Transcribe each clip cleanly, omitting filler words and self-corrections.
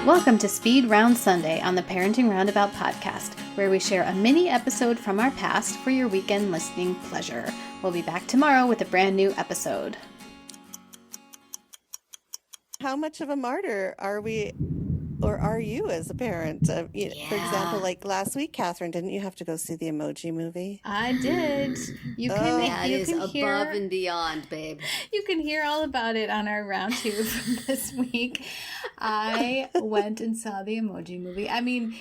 Welcome to Speed Round Sunday on the Parenting Roundabout podcast, where we share a mini episode from our past for your weekend listening pleasure. We'll be back tomorrow with a brand new episode. How much of a martyr are we, or are you as a parent? For example, like last week, Catherine, didn't you have to go see the Emoji Movie? I did. That is above and beyond, babe. You can hear all about it on our round 2 from this week. I went and saw the Emoji Movie. I mean,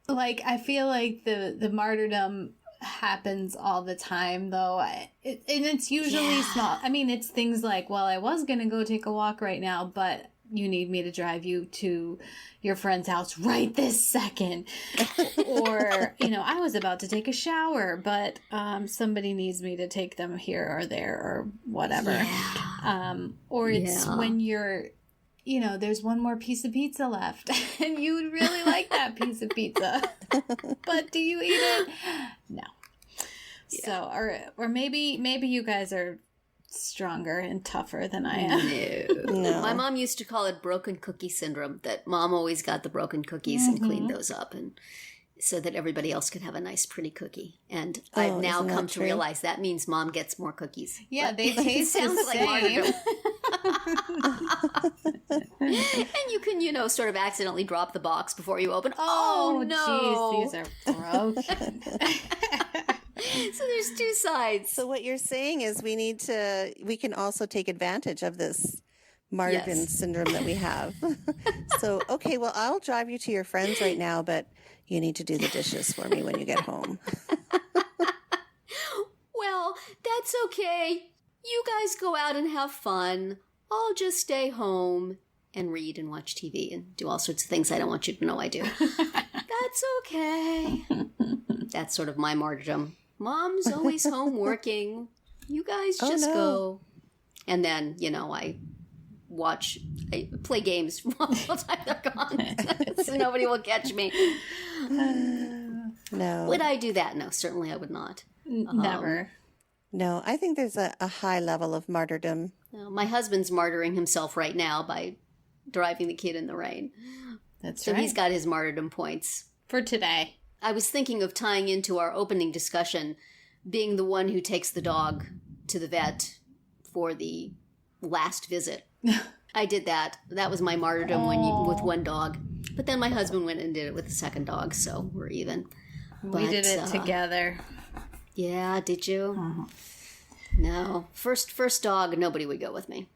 I feel like the martyrdom happens all the time, though. And it's usually small. I mean, it's things like, well, I was going to go take a walk right now, but you need me to drive you to your friend's house right this second. Or, I was about to take a shower, but somebody needs me to take them here or there or whatever. Yeah. Or it's when you're, there's one more piece of pizza left and you would really like that piece of pizza. But do you eat it? No. Yeah. So, or maybe you guys are stronger and tougher than I am. No. My mom used to call it broken cookie syndrome, that mom always got the broken cookies and cleaned those up, and so that everybody else could have a nice pretty cookie. And I've now come to realize that means mom gets more cookies. Yeah, but they taste the same. And you can, sort of accidentally drop the box before you open. Oh no. Jeez, these are broken. So there's two sides. So what you're saying is we can also take advantage of this martyrdom syndrome that we have. So, okay, well, I'll drive you to your friends right now, but you need to do the dishes for me when you get home. Well, that's okay. You guys go out and have fun. I'll just stay home and read and watch TV and do all sorts of things I don't want you to know I do. That's okay. That's sort of my martyrdom. Mom's always home working. You guys just go. And then, I play games while they're gone. So nobody will catch me. No. Would I do that? No, certainly I would not. Never. No, I think there's a high level of martyrdom. No, my husband's martyring himself right now by driving the kid in the rain. That's right. So he's got his martyrdom points. For today. I was thinking of tying into our opening discussion, being the one who takes the dog to the vet for the last visit. I did that. That was my martyrdom with one dog. But then my husband went and did it with the second dog, so we're even. We did it together. Yeah, did you? Uh-huh. No. First dog, nobody would go with me.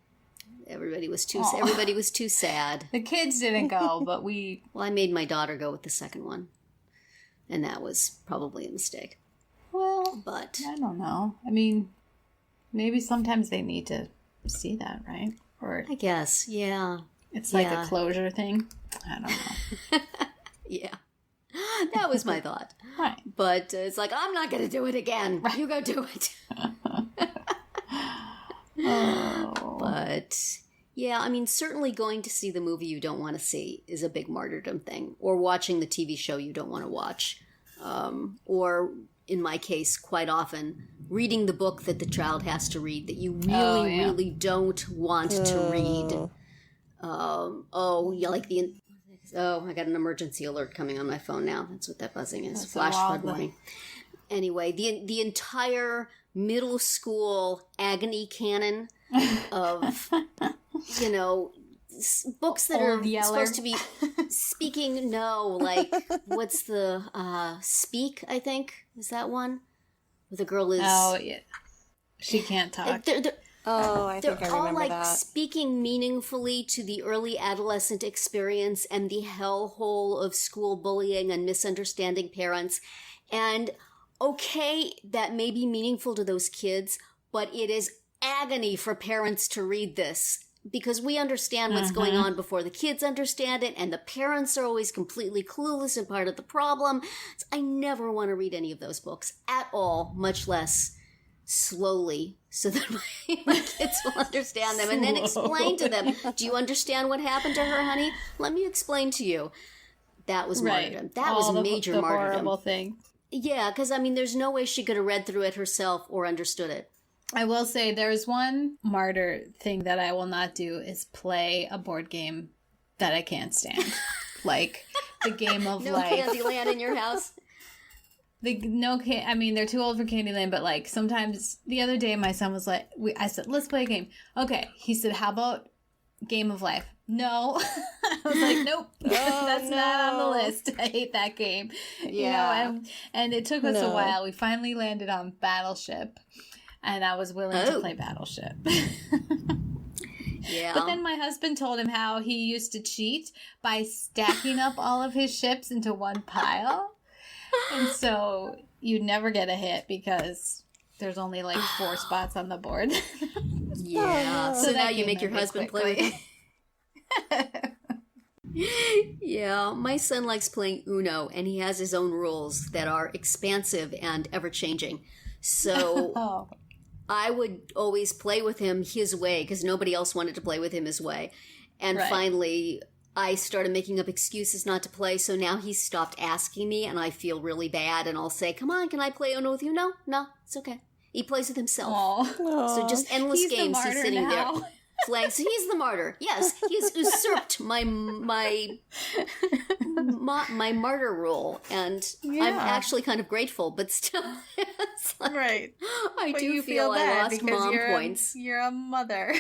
Everybody was too sad. The kids didn't go, but we... Well, I made my daughter go with the second one. And that was probably a mistake. Well, but I don't know. I mean, maybe sometimes they need to see that, right? Or I guess, yeah. It's like a closure thing. I don't know. Yeah. That was my thought. Right. But it's like, I'm not going to do it again. Right. You go do it. But, yeah, I mean, certainly going to see the movie you don't want to see is a big martyrdom thing. Or watching the TV show you don't want to watch. Or, in my case, quite often, reading the book that the child has to read that you really don't want to read. I got an emergency alert coming on my phone now. That's what that buzzing is. That's Flash flood warning. Anyway, the entire middle school agony canon of, books that are supposed to be speaking. No, what's the Speak? I think is that one where the girl is. Oh yeah, she can't talk. I think I remember they're all that. speaking meaningfully to the early adolescent experience and the hellhole of school bullying and misunderstanding parents. And okay, that may be meaningful to those kids, but it is agony for parents to read this because we understand what's going on before the kids understand it, and the parents are always completely clueless and part of the problem. So I never want to read any of those books at all, much less slowly, so that my kids will understand them and then explain to them, do you understand what happened to her, honey? Let me explain to you. That was martyrdom. That was major the martyrdom. Horrible thing. Yeah, because, there's no way she could have read through it herself or understood it. I will say there's one martyr thing that I will not do is play a board game that I can't stand. Like the Game of No Life. Candyland in your house? I mean, they're too old for Candyland, but like sometimes the other day my son was like, I said, let's play a game. Okay. He said, how about Game of Life? No. I was like, nope, that's not on the list. I hate that game. Yeah. You know, and it took us a while. We finally landed on Battleship, and I was willing to play Battleship. Yeah. But then my husband told him how he used to cheat by stacking up all of his ships into one pile. And so you'd never get a hit because there's only like 4 spots on the board. Yeah. So now you make your ended husband play with Yeah, my son likes playing Uno, and he has his own rules that are expansive and ever-changing. So I would always play with him his way, because nobody else wanted to play with him his way. And finally, I started making up excuses not to play, so now he's stopped asking me, and I feel really bad, and I'll say, come on, can I play Uno with you? No, it's okay. He plays with himself. So just endless games. He's sitting there playing. So he's the martyr. Yes, he's usurped my martyr role, and I'm actually kind of grateful, but still, it's like, I do feel I lost mom points. You're a mother.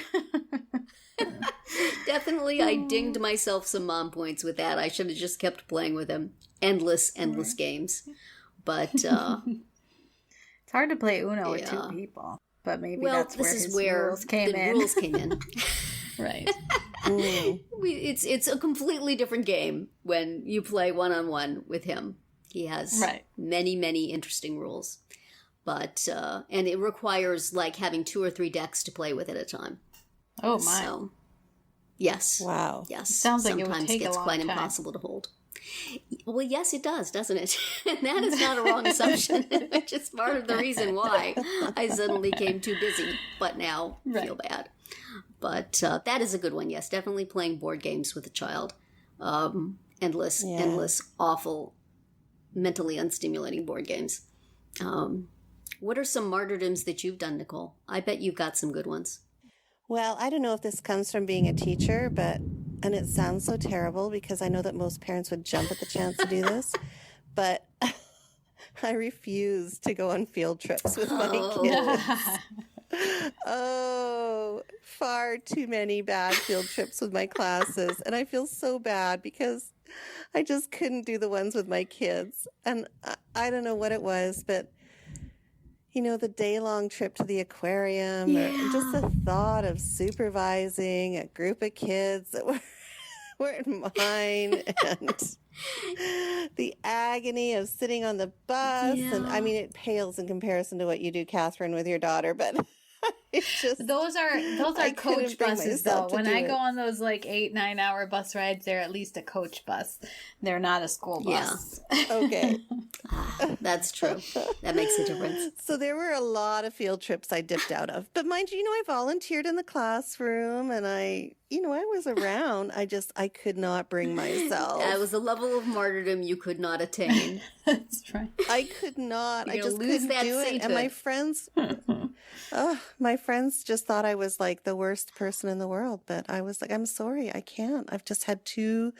Definitely, I dinged myself some mom points with that. I should have just kept playing with him. Endless games. But it's hard to play Uno with 2 people. But maybe that's where rules came in. Rules came in. Right. It's a completely different game when you play one-on-one with him. He has many, many interesting rules. But, and it requires like having 2 or 3 decks to play with at a time. Oh my. So, yes. Wow. Yes. Sounds like sometimes it would take gets a long quite time. impossible to hold. Well, yes, it does, doesn't it? And that is not a wrong assumption, which is part of the reason why I suddenly came too busy, but now feel bad. But that is a good one, yes. Definitely playing board games with a child. Endless, awful, mentally unstimulating board games. What are some martyrdoms that you've done, Nicole? I bet you've got some good ones. Well, I don't know if this comes from being a teacher, and it sounds so terrible because I know that most parents would jump at the chance to do this, but I refuse to go on field trips with my kids. Far too many bad field trips with my classes. And I feel so bad because I just couldn't do the ones with my kids. And I don't know what it was, but you know, the day-long trip to the aquarium, or just the thought of supervising a group of kids that weren't mine, and the agony of sitting on the bus. Yeah. And I mean, it pales in comparison to what you do, Catherine, with your daughter, but it's just... Those are coach buses, though. When I go on those, 8-9 hour bus rides, they're at least a coach bus. They're not a school bus. Yeah. Okay. That's true. That makes a difference. So there were a lot of field trips I dipped out of. But mind you, I volunteered in the classroom, and I was around. I could not bring myself. That was a level of martyrdom you could not attain. That's right. I could not. I just couldn't do it. And my friends just thought I was like the worst person in the world. But I was like, I'm sorry, I can't. I've just had too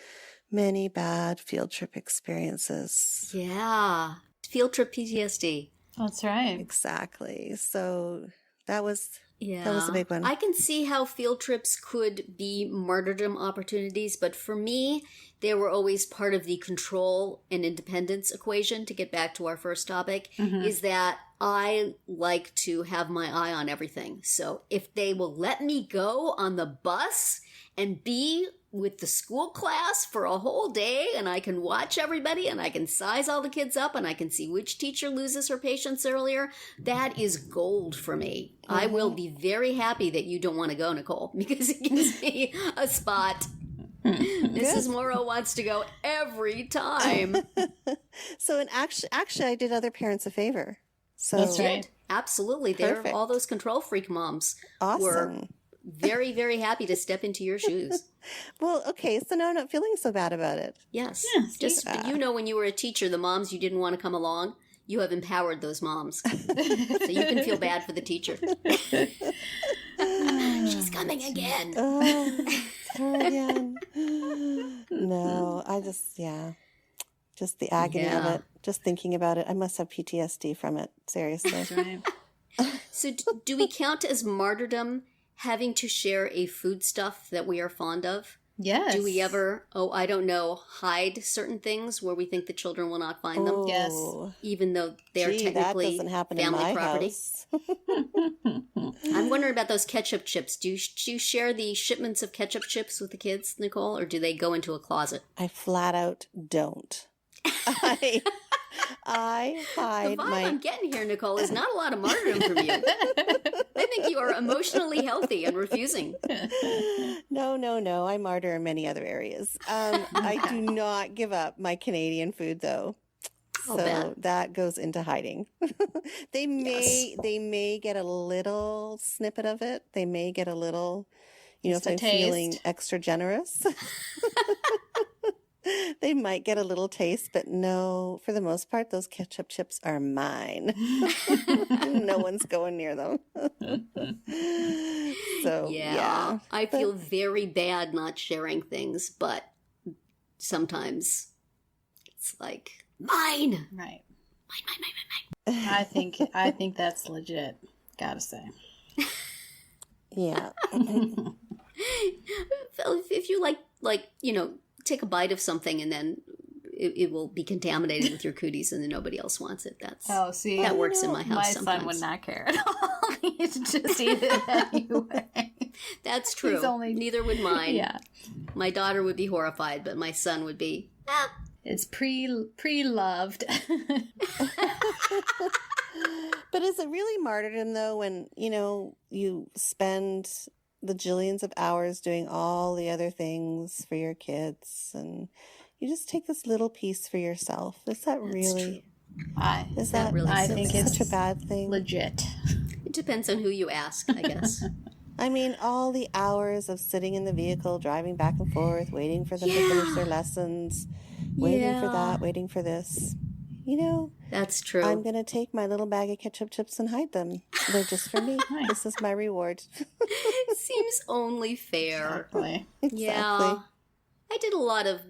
many bad field trip experiences. Yeah. Field trip PTSD. That's right. Exactly. So that was a big one. I can see how field trips could be martyrdom opportunities, but for me, they were always part of the control and independence equation. To get back to our first topic, is that I like to have my eye on everything. So if they will let me go on the bus and be with the school class for a whole day, and I can watch everybody, and I can size all the kids up, and I can see which teacher loses her patience earlier, that is gold for me. I will be very happy that you don't want to go, Nicole, because it gives me a spot. Mrs. Morrow wants to go every time. So, actually, I did other parents a favor. So that's right. Absolutely. Perfect. All those control freak moms were very, very happy to step into your shoes. Well, okay, so now I'm not feeling so bad about it. Yes. Just, when you were a teacher, the moms you didn't want to come along, you have empowered those moms. So you can feel bad for the teacher. She's coming again. Oh, it's her again. No, just the agony of it. Just thinking about it. I must have PTSD from it. Seriously. That's right. So do we count as martyrdom having to share a foodstuff that we are fond of? Yes. Do we ever, I don't know, hide certain things where we think the children will not find them? Yes. Even though they're technically that doesn't happen family in my property. house. I'm wondering about those ketchup chips. Do you share the shipments of ketchup chips with the kids, Nicole, or do they go into a closet? I flat out don't. I hide the vibe my. I'm getting here, Nicole, is not a lot of martyrdom from you. I think you are emotionally healthy and refusing. No. I martyr in many other areas. I do not give up my Canadian food, though. So that goes into hiding. They may get a little snippet of it. They may get a little, Just if I'm taste. feeling extra generous. They might get a little taste, but no, for the most part, those ketchup chips are mine. No one's going near them. So, yeah. I feel very bad not sharing things, but sometimes it's like, mine! Right. Mine. I think that's legit. Gotta say. Yeah. If you take a bite of something and then it will be contaminated with your cooties and then nobody else wants it. That works in my house My sometimes. son would not care at all. He'd just eat it anyway. That's true. Neither would mine. Yeah. My daughter would be horrified, but my son would be, It's pre-loved. But is it really martyrdom, though, when, you spend the jillions of hours doing all the other things for your kids and you just take this little piece for yourself? Is that really... Is that really I think it's such a bad thing? Legit. It depends on who you ask, I guess. I mean, all the hours of sitting in the vehicle, driving back and forth, waiting for them to finish their lessons, waiting for that, waiting for this. That's true. I'm going to take my little bag of ketchup chips and hide them. They're just for me. Nice. This is my reward. Seems only fair. Exactly. Yeah. I did a lot of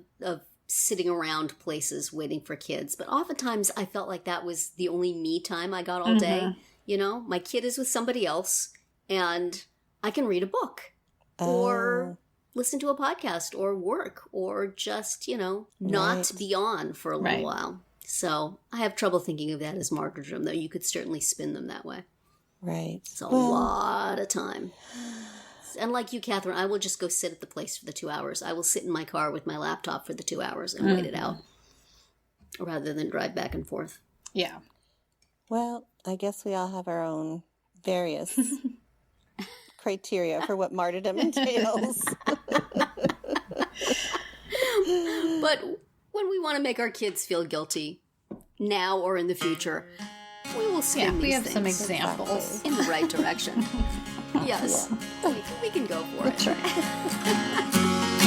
sitting around places waiting for kids, but oftentimes I felt like that was the only me time I got all day. My kid is with somebody else and I can read a book or listen to a podcast or work or just, not be on for a little while. So I have trouble thinking of that as martyrdom, though you could certainly spin them that way. Right. It's a lot of time. And like you, Catherine, I will just go sit at the place for the 2 hours. I will sit in my car with my laptop for the 2 hours and wait it out rather than drive back and forth. Yeah. Well, I guess we all have our own various criteria for what martyrdom entails. But when we want to make our kids feel guilty, now or in the future, we will spin we these have things some examples. in the right direction. Yes, we can go for it. That's right.